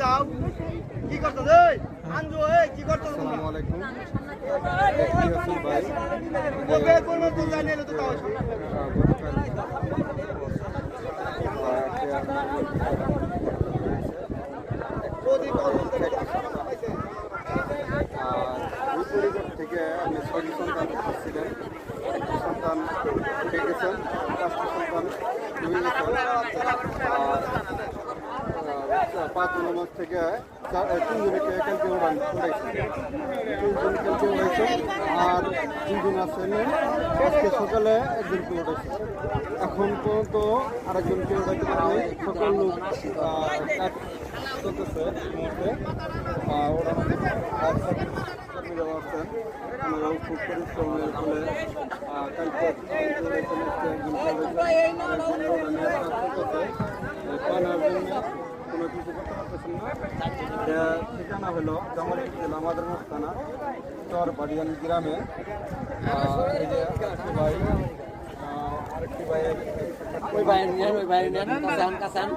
যাও কি করতে এই আনজো এই কি করতে আসসালামু আলাইকুম ভাই ওকে কোন তো জানি না তো তাও থেকে আপনি 6টি সন্তান ছিলেন, একটি সন্তান উঠে গেছেন, 5টি সন্তান ডুবে গেছেন। 5 মাস থেকে 3জনকে কালকে উড়াইছেন, 3জন কালকে উড়াইছেন আর 3জন আছেন আজকে সকালে একজনকে উঠাইছেন। এখন পর্যন্ত আরেকজনকে উঠাইতে পারেনি। সকল লোক কাজ চলতেছে মুহূর্তে ওড়ানোর কর্মীরা আসছেন, ওনারাও খুব পরিশ্রমের ফলে কালকে পানার জন্য কোনো কিছু করতে পারতেছেন না। ঠিকানা হলো জামালপুর জেলা মাদারগঞ্জ থানা চর বাড়িয়ান গ্রামে। এই যে আরেকটি ভাই ওই বাইরে নেন কাসান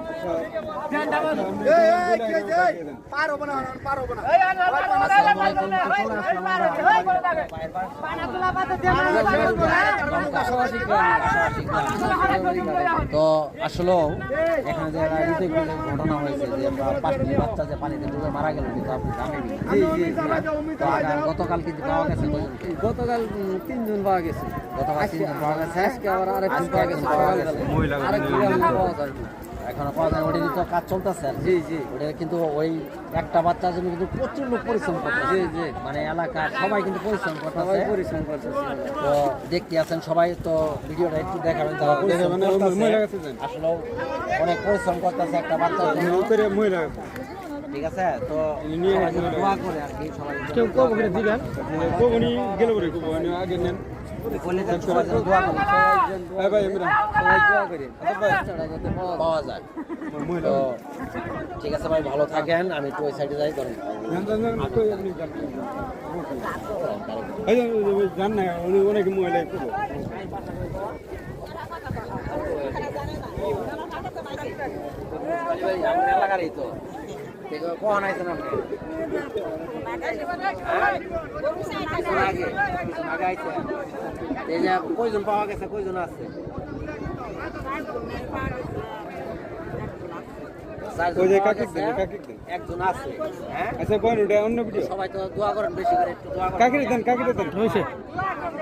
পার হবে না তো আসলেও এখানে যে ঘটনা হয়েছে যে 5টি বাচ্চা যে পানিতে ডুবে মারা গেল কিন্তু আপনি জানেন গতকাল কিন্তু পাওয়া গেছে গতকাল 3 জন পাওয়া গেছে, গতকাল 3 জন পাওয়া গেছে, আজকে আবার আরেকজন পাওয়া গেছে। এখনো পাওয়া যায়, ওটা তো কাজ চলতেছে। জি জি, ওটা কিন্তু ওই একটা বাচ্চার জন্য কিন্তু প্রচুর লোক পরিশ্রম করতেছে। জি জি, মানে এলাকার সবাই কিন্তু পরিশ্রম সবাই করতেছে। পরিশ্রম করতেছে। তো দেখতে আছেন সবাই, তো ভিডিওটা একটু দেখাবেন যারা পরিশ্রম করতেছে। আসলে অনেক পরিশ্রম করতেছে একটা বাচ্চার জন্য। ঠিক আছে, তো সবাই যেন দোয়া করে আর কি, সবাই কেউ কব করে দিবেন কবনি গেল করে কব আগে নেন বলে দেন সবাই যেন দোয়া করে, ভাই আমরা সবাই দোয়া করি বাচ্চাটা যাতে পাওয়া যায়। তো ঠিক আছে ভাই, ভালো থাকেন। আমি একটু ওই সাইডে যাই, ধরেন জান না অনেক মহিলা করবো এলাকারই তো কখন আইছেন আপনি? আগে আইছেন। এই যে কয়জন পাওয়া গেছে, কয়জন আছে? 4 জন পাওয়া গেছে, একজন আছে। হ্যাঁ আচ্ছা কোন ওটা অন্য ভিডিও সবাই তো দোয়া করেন, বেশি করে একটু দোয়া করেন। কাকিরে দেন হইছে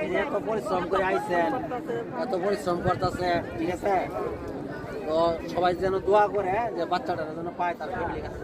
এই যে এত পরিশ্রম করে আইছেন, এত পরিশ্রম করতেছে, ঠিক আছে? তো সবাই যেন দোয়া করে যে বাচ্চাটা যেন পায়, তার ফ্যামিলি কাছে